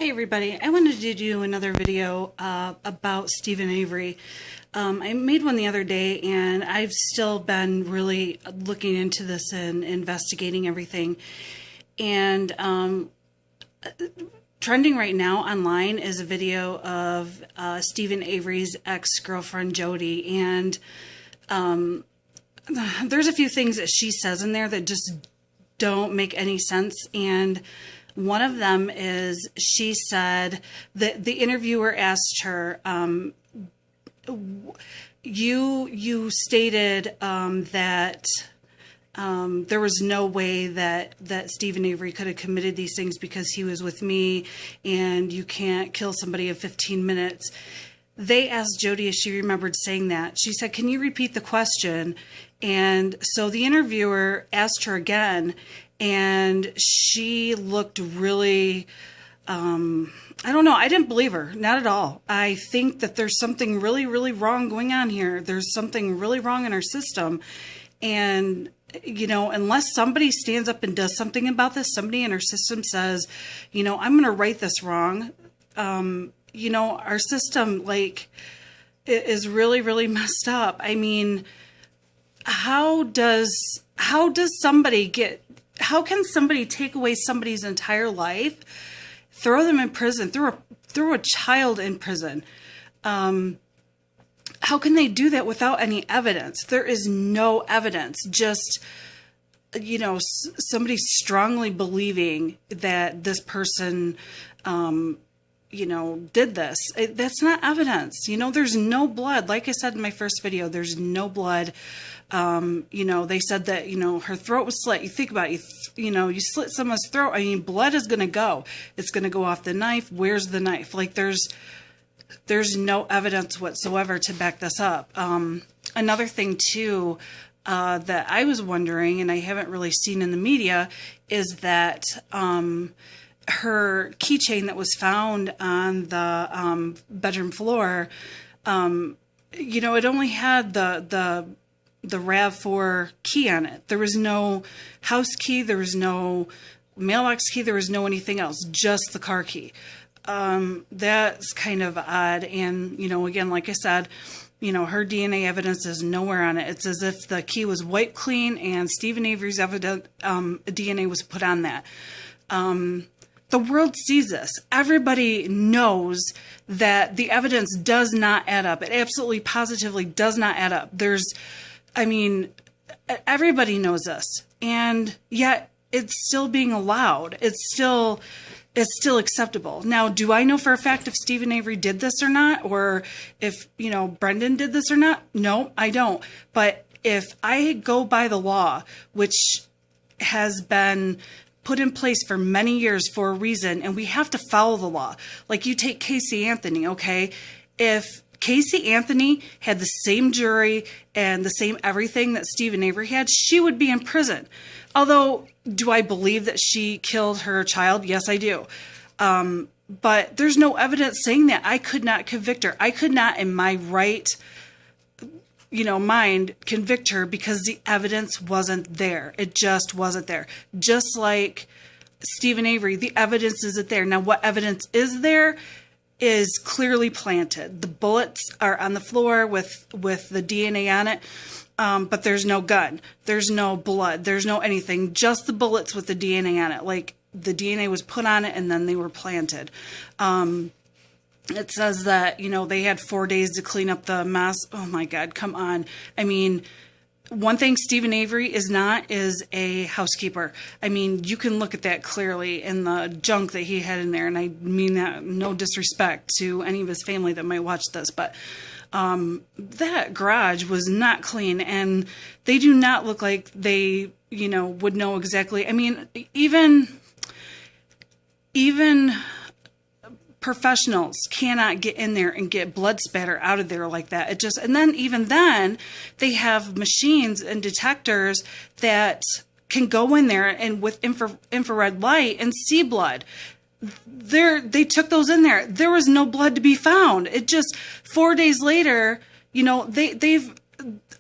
Hey everybody, I wanted to do another video about Stephen Avery. I made one the other day and I've still been really looking into this and investigating everything. And trending right now online is a video of Stephen Avery's ex-girlfriend Jody. And there's a few things that she says in there that just don't make any sense. And one of them is she said that the interviewer asked her, you stated that there was no way that Stephen Avery could have committed these things because he was with me, and you can't kill somebody in 15 minutes. They asked Jody if she remembered saying that. She said, "Can you repeat the question?" And so the interviewer asked her again, and she looked really, I don't know. I didn't believe her. Not at all. I think that there's something really, really wrong going on here. There's something really wrong in our system. And, you know, unless somebody stands up and does something about this, somebody in our system says, you know, I'm going to right this wrong. You know, our system, like, is really, really messed up. I mean, how can somebody take away somebody's entire life, throw them in prison, throw a child in prison? How can they do that without any evidence? There is no evidence, just, you know, somebody strongly believing that this person, you know, did this. That's not evidence. You know, there's no blood. Like I said in my first video, there's no blood. You know, they said that, you know, her throat was slit. You think about it, you know, you slit someone's throat. I mean, blood is going to go. It's going to go off the knife. Where's the knife? Like, there's no evidence whatsoever to back this up. Another thing, too, that I was wondering, and I haven't really seen in the media, is that her keychain that was found on the bedroom floor, you know, it only had the RAV4 key on it. There was no house key, there was no mailbox key, there was no anything else, just the car key. That's kind of odd. And, you know, again, like I said, you know, her DNA evidence is nowhere on it. It's as if the key was wiped clean and Stephen Avery's DNA was put on that. The world sees this. Everybody knows that the evidence does not add up. It absolutely positively does not add up. I mean, everybody knows this, and yet it's still being allowed. It's still acceptable. Now, do I know for a fact if Stephen Avery did this or not, or if, you know, Brendan did this or not? No, I don't. But if I go by the law, which has been put in place for many years for a reason, and we have to follow the law. Like, you take Casey Anthony, okay? If Casey Anthony had the same jury and the same everything that Stephen Avery had, she would be in prison. Although, do I believe that she killed her child? Yes, I do. But there's no evidence saying that. I could not convict her. I could not, in my right, you know, mind, convict her because the evidence wasn't there. It just wasn't there. Just like Stephen Avery, the evidence isn't there. Now, what evidence is there is clearly planted. The bullets are on the floor with the DNA on it, but there's no gun. There's no blood. There's no anything. Just the bullets with the DNA on it. Like, the DNA was put on it and then they were planted. It says that, you know, they had 4 days to clean up the mess. Oh my God, come on. I mean, one thing Stephen Avery is not is a housekeeper. I mean, you can look at that clearly in the junk that he had in there. And I mean that no disrespect to any of his family that might watch this, but that garage was not clean, and they do not look like they, you know, would know exactly. I mean, even professionals cannot get in there and get blood spatter out of there like that. It just, and then even then they have machines and detectors that can go in there and with infrared light and see blood. They took those in there. There was no blood to be found. It just 4 days later, you know,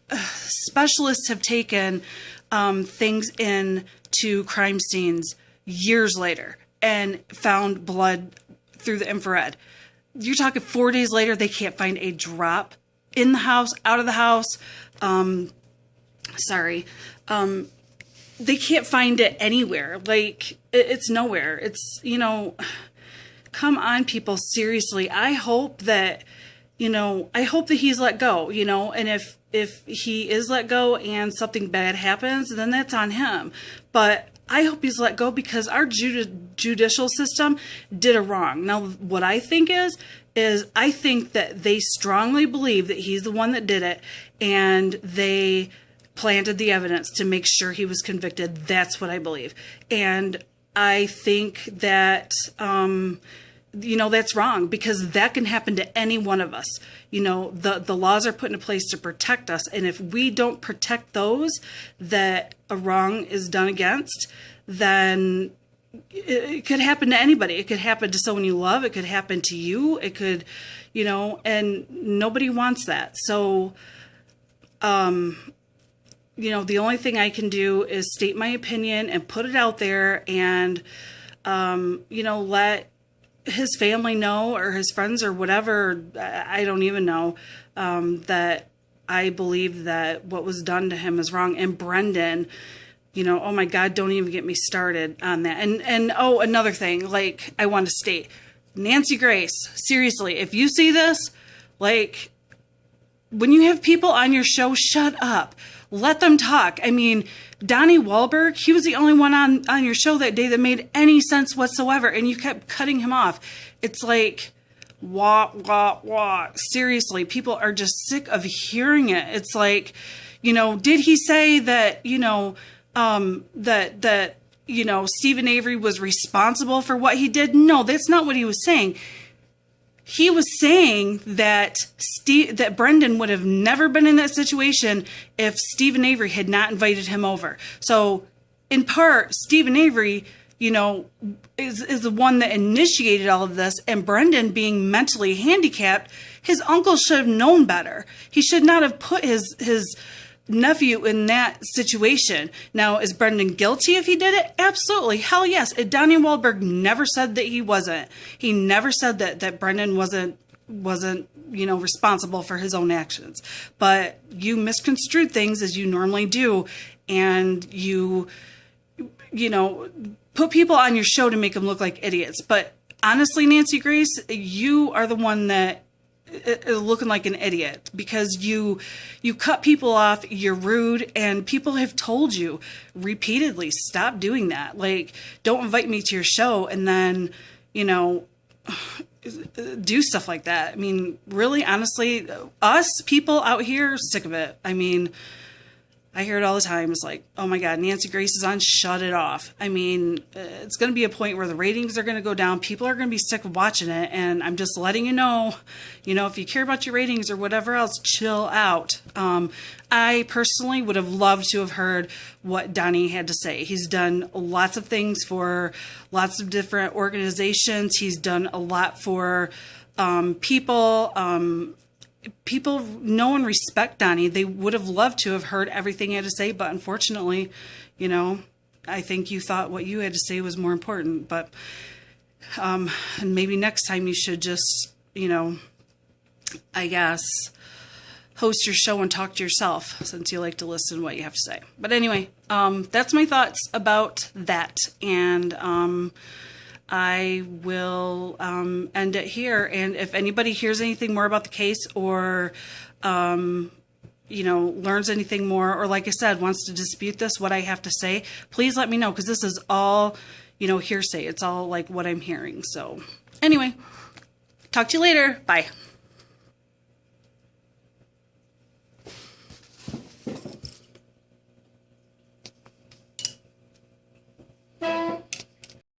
specialists have taken things in to crime scenes years later and found blood through the infrared. You're talking 4 days later, they can't find a drop in the house, out of the house. They can't find it anywhere. Like, it's nowhere. It's, come on, people, seriously. I hope that he's let go, and if he is let go and something bad happens, then that's on him. But I hope he's let go because our judicial system did a wrong. Now, what I think is I think that they strongly believe that he's the one that did it, and they planted the evidence to make sure he was convicted. That's what I believe. And I think that, that's wrong, because that can happen to any one of us. The laws are put into place to protect us. And if we don't protect those that a wrong is done against, then it could happen to anybody. It could happen to someone you love. It could happen to you. It could, and nobody wants that. So, the only thing I can do is state my opinion and put it out there and, let his family know, or his friends or whatever, I don't even know, that I believe that what was done to him is wrong. And Brendan, oh my God, don't even get me started on that. And another thing, like, I want to state, Nancy Grace, seriously, if you see this, like, when you have people on your show, shut up. Let them talk. I mean, Donnie Wahlberg, he was the only one on your show that day that made any sense whatsoever, and you kept cutting him off. It's like, wah. Seriously, people are just sick of hearing it. It's like, did he say that, Stephen Avery was responsible for what he did? No, that's not what he was saying. He was saying that that Brendan would have never been in that situation if Stephen Avery had not invited him over. So, in part, Stephen Avery, is the one that initiated all of this. And Brendan, being mentally handicapped, his uncle should have known better. He should not have put his nephew in that situation. Now, is Brendan guilty if he did it? Absolutely. Hell yes. Donnie Wahlberg never said that he wasn't. He never said that Brendan wasn't, responsible for his own actions. But you misconstrued things as you normally do, and you put people on your show to make them look like idiots. But honestly, Nancy Grace, you are the one that looking like an idiot, because you cut people off, you're rude, and people have told you repeatedly, stop doing that. Like, don't invite me to your show and then, do stuff like that. I mean, really, honestly, us people out here are sick of it. I mean, I hear it all the time. It's like, oh my God, Nancy Grace is on, shut it off. I mean, it's going to be a point where the ratings are going to go down. People are going to be sick of watching it. And I'm just letting you know, if you care about your ratings or whatever else, chill out. I personally would have loved to have heard what Donnie had to say. He's done lots of things for lots of different organizations. He's done a lot for people. People know and respect Donnie. They would have loved to have heard everything he had to say, but unfortunately, I think you thought what you had to say was more important. But and maybe next time you should just, I guess, host your show and talk to yourself, since you like to listen to what you have to say. But anyway, that's my thoughts about that. And I will end it here. And if anybody hears anything more about the case, or, learns anything more, or like I said, wants to dispute this, what I have to say, please let me know, because this is all, hearsay. It's all like what I'm hearing. So anyway, talk to you later. Bye.